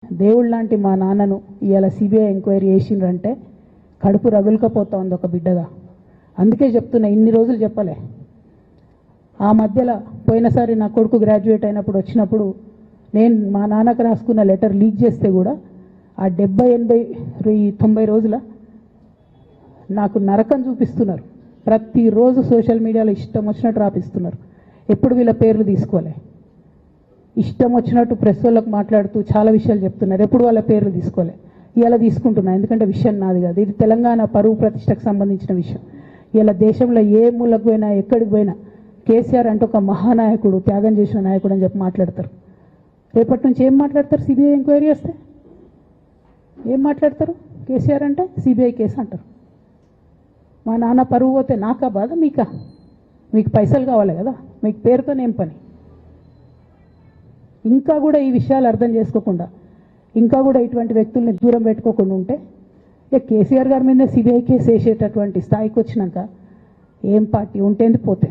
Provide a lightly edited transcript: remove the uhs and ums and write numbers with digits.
దేవుళ్ళ లాంటి మా నాన్నను ఇవాళ సిబిఐ ఎంక్వైరీ చేసిండ్రంటే కడుపు రగులుకపోతా ఉంది ఒక బిడ్డగా. అందుకే చెప్తున్నా, ఇన్ని రోజులు చెప్పలే. ఆ మధ్యలో పోయినసారి నా కొడుకు గ్రాడ్యుయేట్ అయినప్పుడు వచ్చినప్పుడు నేను మా నాన్నకు రాసుకున్న లెటర్ లీక్ చేస్తే కూడా ఆ 70, 80, 90 రోజుల నాకు నరకం చూపిస్తున్నారు. ప్రతిరోజు సోషల్ మీడియాలో ఇష్టం వచ్చినట్టు రాపిస్తున్నారు. ఎప్పుడు వీళ్ళ పేర్లు తీసుకోలే, ఇష్టం వచ్చినట్టు ప్రెస్ వాళ్ళకు మాట్లాడుతూ చాలా విషయాలు చెప్తున్నారు. ఎప్పుడు వాళ్ళ పేర్లు తీసుకోలే. ఇలా తీసుకుంటున్నా, ఎందుకంటే విషయం నాది కాదు, ఇది తెలంగాణ పరువు ప్రతిష్టకు సంబంధించిన విషయం. ఇలా దేశంలో ఏ మూలకు పోయినా ఎక్కడికి పోయినా కేసీఆర్ అంటే ఒక మహానాయకుడు, త్యాగం చేసిన నాయకుడు అని చెప్పి మాట్లాడతారు. రేపటి నుంచి ఏం మాట్లాడతారు? సిబిఐ ఎంక్వైరీ వస్తే ఏం మాట్లాడతారు? కేసీఆర్ అంటే సిబిఐ కేసు అంటారు. మా నాన్న పరువు పోతే నాకా బాధ, మీకా? మీకు పైసలు కావాలి కదా, మీకు పేరుతోనేం పని? ఇంకా కూడా ఈ విషయాలు అర్థం చేసుకోకుండా, ఇంకా కూడా ఇటువంటి వ్యక్తుల్ని దూరం పెట్టుకోకుండా ఉంటే కేసీఆర్ గారి మీద సిబిఐ కేసు వేసేటటువంటి స్థాయికి వచ్చినాక ఏం పార్టీ ఉంటేంది పోతే